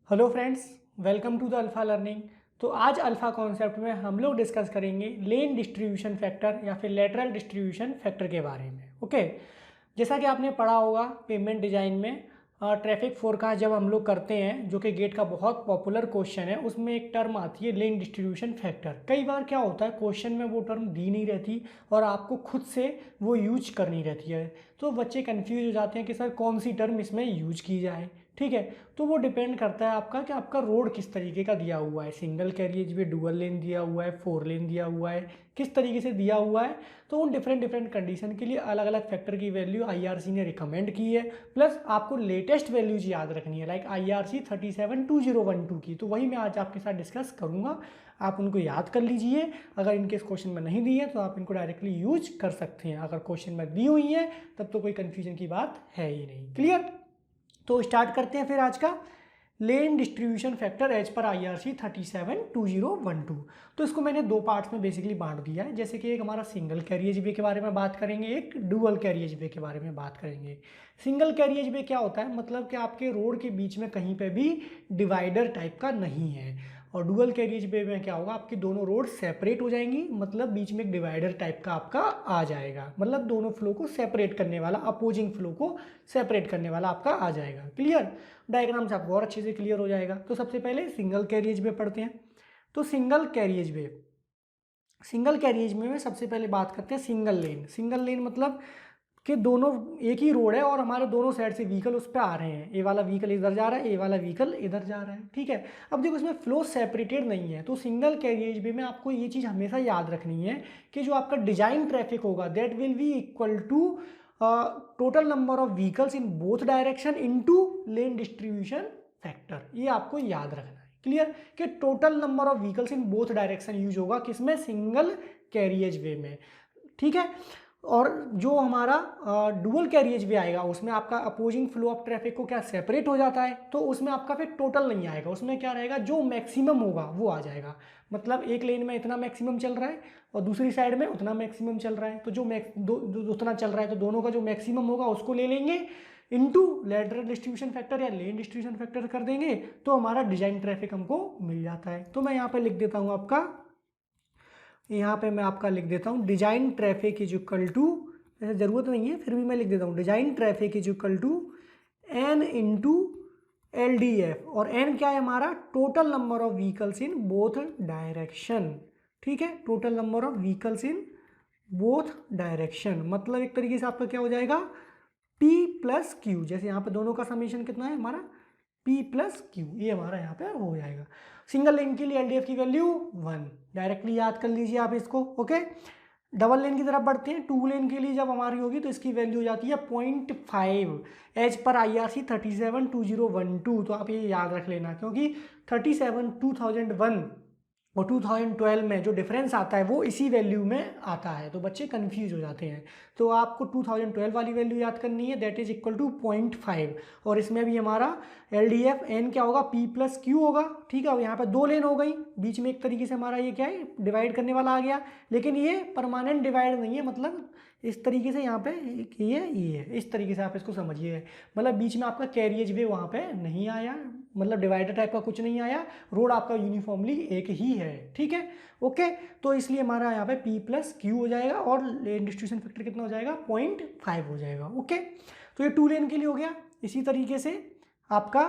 Hello friends, welcome to the alpha learning. तो आज alpha concept में हम लोग डिस्कस करेंगे लेन डिस्ट्रीब्यूशन फैक्टर या फिर लेटरल डिस्ट्रीब्यूशन फैक्टर के बारे में। ओके, जैसा कि आपने पढ़ा होगा पेमेंट डिज़ाइन में ट्रैफिक फोरकास्ट जब हम लोग करते हैं, जो कि गेट का बहुत पॉपुलर क्वेश्चन है, उसमें एक टर्म आती है लेन डिस्ट्रीब्यूशन फैक्टर। कई बार क्या होता है, क्वेश्चन में वो टर्म दी नहीं रहती और आपको खुद से वो यूज करनी रहती है, तो बच्चे कंफ्यूज हो जाते हैं कि सर कौन सी टर्म इसमें यूज की जाए। ठीक है, तो वो डिपेंड करता है आपका कि आपका रोड किस तरीके का दिया हुआ है, सिंगल कैरिएज वे, डुअल लेन दिया हुआ है, फोर लेन दिया हुआ है, किस तरीके से दिया हुआ है। तो उन डिफरेंट डिफरेंट कंडीशन के लिए अलग अलग फैक्टर की वैल्यू आईआरसी ने रिकमेंड की है। प्लस आपको लेटेस्ट वैल्यूज याद रखनी है, लाइक आईआरसी 372012 की, तो वही मैं आज आपके साथ डिस्कस करूंगा। आप उनको याद कर लीजिए। अगर इनके क्वेश्चन में नहीं दी है तो आप इनको डायरेक्टली यूज कर सकते हैं। अगर क्वेश्चन में दी हुई है तब तो कोई कंफ्यूजन की बात है ही नहीं। क्लियर? तो स्टार्ट करते हैं फिर आज का lane distribution factor as per IRC 372012। तो इसको मैंने दो पार्ट्स में बेसिकली बांट दिया है। जैसे कि एक हमारा सिंगल कैरिएज वे के बारे में बात करेंगे, एक डुअल कैरिएज वे के बारे में बात करेंगे। सिंगल कैरिएज वे क्या होता है, मतलब कि आपके रोड के बीच में कहीं पे भी डिवाइडर टाइप का नहीं है। और डुअल कैरिएज वे में क्या होगा, आपकी दोनों रोड सेपरेट हो जाएंगी, मतलब बीच में एक डिवाइडर टाइप का आपका आ जाएगा, मतलब दोनों फ्लो को सेपरेट करने वाला, अपोजिंग फ्लो को सेपरेट करने वाला आपका आ जाएगा। क्लियर? डायग्राम से आपको और अच्छे से क्लियर हो जाएगा। तो सबसे पहले सिंगल कैरिएज वे पढ़ते हैं। तो सिंगल कैरिएज में सबसे पहले बात करते हैं सिंगल लेन। सिंगल लेन मतलब कि दोनों एक ही रोड है और हमारे दोनों साइड से व्हीकल उस पर आ रहे हैं। ए वाला व्हीकल इधर जा रहा है, ए वाला व्हीकल इधर जा रहा है। ठीक है, अब देखो इसमें फ्लो सेपरेटेड नहीं है। तो सिंगल कैरिएज वे में आपको ये चीज़ हमेशा याद रखनी है कि जो आपका डिजाइन ट्रैफिक होगा that will be equal to total number of vehicles in both direction into lane distribution factor. ये आपको याद रखना है। क्लियर? कि total number of vehicles in both direction use होगा किसमें, सिंगल कैरिएज वे में। ठीक है, और जो हमारा डुअल कैरिएज वे आएगा उसमें आपका अपोजिंग फ्लो ऑफ ट्रैफिक को क्या सेपरेट हो जाता है, तो उसमें आपका फिर टोटल नहीं आएगा। उसमें क्या रहेगा, जो मैक्सिमम होगा वो आ जाएगा। मतलब एक लेन में इतना मैक्सिमम चल रहा है और दूसरी साइड में उतना मैक्सिमम चल रहा है, तो जो उतना चल रहा है तो दोनों का जो मैक्सिमम होगा उसको ले लेंगे, इनटू लेटरल डिस्ट्रीब्यूशन फैक्टर या लेन डिस्ट्रीब्यूशन फैक्टर कर देंगे, तो हमारा डिजाइन ट्रैफिक हमको मिल जाता है। तो मैं यहाँ पे लिख देता हूँ आपका, यहाँ पे मैं आपका लिख देता हूँ design traffic is equal to, ऐसे जरूरत नहीं है फिर भी मैं लिख देता हूँ, design traffic is equal to N into L D F. और एन क्या है हमारा, total number of vehicles in both direction. ठीक है, total number of vehicles in both direction, मतलब एक तरीके से आपका क्या हो जाएगा, P प्लस क्यू। जैसे यहाँ पे दोनों का समीशन कितना है हमारा, P प्लस क्यू, ये हमारा यहाँ पे हो जाएगा। सिंगल लेन के लिए एलडीएफ की वैल्यू 1, डायरेक्टली याद कर लीजिए आप इसको। ओके, डबल लेन की तरफ बढ़ते हैं। टू लेन के लिए जब हमारी होगी तो इसकी वैल्यू हो जाती है 0.5 एज पर आईआरसी 372012। तो आप ये याद रख लेना, क्योंकि 37 2001 और 2012 में जो डिफरेंस आता है वो इसी वैल्यू में आता है, तो बच्चे कंफ्यूज हो जाते हैं। तो आपको 2012 वाली वैल्यू याद करनी है, दैट इज इक्वल टू 0.5। और इसमें भी हमारा एल डी एफ एन क्या होगा, P प्लस क्यू होगा। ठीक है, और यहाँ पे दो लेन हो गई, बीच में एक तरीके से हमारा ये क्या है, डिवाइड करने वाला आ गया, लेकिन ये परमानेंट डिवाइड नहीं है, मतलब इस तरीके से यहाँ पे ये है, इस तरीके से आप इसको समझिए। मतलब बीच में आपका कैरिएज वे वहाँ पे नहीं आया, मतलब डिवाइडर टाइप का कुछ नहीं आया, रोड आपका यूनिफॉर्मली एक ही है। ठीक है, ओके, तो इसलिए हमारा यहाँ पे P प्लस क्यू हो जाएगा और लेन डिस्ट्रीब्यूशन फैक्टर कितना हो जाएगा, 0.5 हो जाएगा। ओके, तो ये टू लेन के लिए हो गया। इसी तरीके से आपका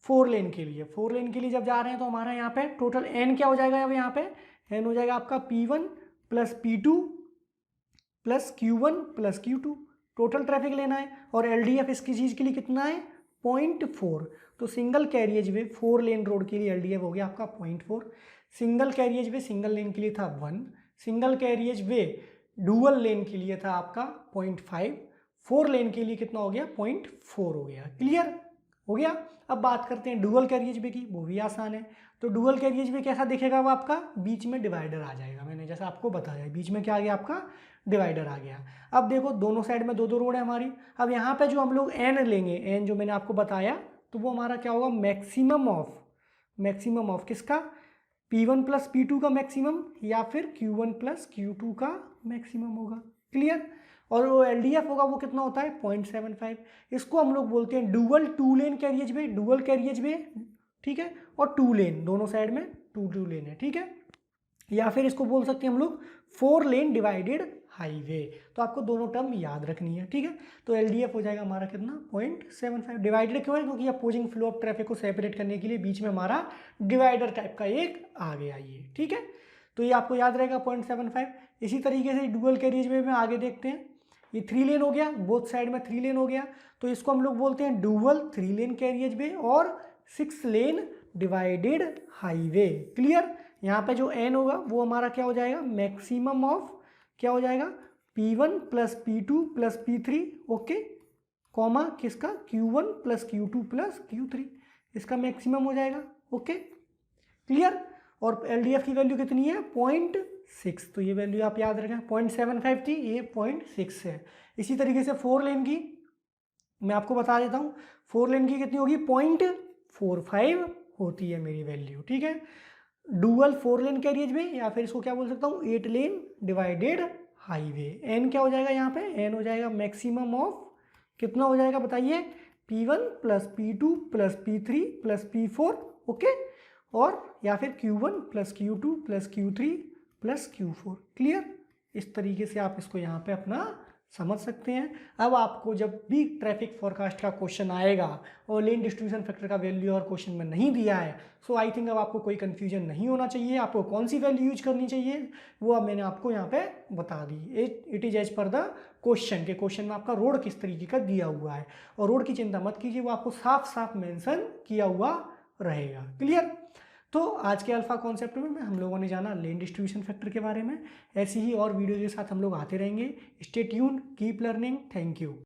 फोर लेन के लिए जब जा रहे हैं तो हमारा यहाँ पे टोटल एन क्या हो जाएगा, अब यहाँ पे एन हो जाएगा आपका P1 plus P2 plus Q1 plus Q2। Total traffic लेना है और एलडीएफ इसकी चीज़ के लिए कितना है, 0.4। तो single carriage way four lane road के लिए एलडीएफ हो गया आपका 0.4। सिंगल कैरिएज वे सिंगल लेन के लिए था 1। सिंगल कैरिएज वे डुअल लेन के लिए था आपका 0.5। फोर लेन के लिए कितना हो गया, 0.4 हो गया। क्लियर हो गया? अब बात करते हैं डुअल कैरिएज वे की, वो भी आसान है। तो डुअल कैरिएज वे कैसा दिखेगा, वो आपका बीच में डिवाइडर आ जाएगा। मैंने जैसा आपको बताया, बीच में क्या आ गया आपका, डिवाइडर आ गया। अब देखो दोनों साइड में दो दो रोड है हमारी। अब यहाँ पे जो हम लोग एन लेंगे, एन जो मैंने आपको बताया, तो वो हमारा क्या होगा, मैक्सिमम ऑफ किसका, P1 प्लस P2 का मैक्सिमम या फिर Q1 प्लस Q2 का मैक्सिमम होगा। क्लियर? और वो एलडीएफ होगा वो कितना होता है, 0.75। इसको हम लोग बोलते हैं डुअल टू लेन कैरिएज वे। डुअल कैरिएज वे ठीक है, और 2 लेन, दोनों साइड में 2 लेन है, ठीक है। या फिर इसको बोल सकते हैं हम लोग 4 लेन डिवाइडेड हाईवे। तो आपको दोनों टर्म याद रखनी है, ठीक है। तो LDF हो जाएगा हमारा कितना 0.75। डिवाइडेड क्यों है, क्योंकि अपोजिंग फ्लो ऑफ ट्रैफिक को सेपरेट करने के लिए बीच में हमारा डिवाइडर टाइप का एक आ गया ये, ठीक है। तो ये आपको याद रहेगा 0.75। इसी तरीके से डुअल कैरियज वे में आगे देखते हैं। ये 3 लेन हो गया, बोथ साइड में 3 लेन हो गया, तो इसको हम लोग बोलते हैं डुअल 3 लेन कैरियज वे और 6 लेन डिवाइडेड हाईवे। क्लियर। यहाँ पे जो n होगा वो हमारा क्या हो जाएगा, मैक्सिमम ऑफ क्या हो जाएगा P1 plus P2 plus P3, okay, comma किसका Q1 plus Q2 plus Q3, इसका मैक्सिमम हो जाएगा, ओके, क्लियर। और LDF की वैल्यू कितनी है 0.6, तो ये वैल्यू आप याद रखें, 0.75 थी, ये 0.6 है। इसी तरीके से 4 लेन की मैं आपको बता देता हूँ, 4 लेन की कितनी होगी 0.45 होती है मेरी वैल्यू, ठीक है। डुअल 4 लेन कैरियज में, या फिर इसको क्या बोल सकता हूँ 8 लेन डिवाइडेड हाईवे। n क्या हो जाएगा यहाँ पे, n हो जाएगा मैक्सिमम ऑफ कितना हो जाएगा बताइए, P1 plus P2 plus P3 plus P4, okay, और या फिर Q1 plus Q2 plus Q3 plus Q4। Clear. इस तरीके से आप इसको यहाँ पे अपना समझ सकते हैं। अब आपको जब भी ट्रैफिक फोरकास्ट का क्वेश्चन आएगा और लेन डिस्ट्रीब्यूशन फैक्टर का वैल्यू और क्वेश्चन में नहीं दिया है, सो आई थिंक अब आपको कोई कन्फ्यूजन नहीं होना चाहिए। आपको कौन सी वैल्यू यूज करनी चाहिए वो अब मैंने आपको यहाँ पे बता दी। It is as per the question, के क्वेश्चन में आपका रोड किस तरीके का दिया हुआ है, और रोड की चिंता मत कीजिए, वो आपको साफ साफ मेंशन किया हुआ रहेगा। क्लियर। तो आज के अल्फा कॉन्सेप्ट में हम लोगों ने जाना लेन डिस्ट्रीब्यूशन फैक्टर के बारे में। ऐसी ही और वीडियो के साथ हम लोग आते रहेंगे। Stay tuned, keep learning, thank you.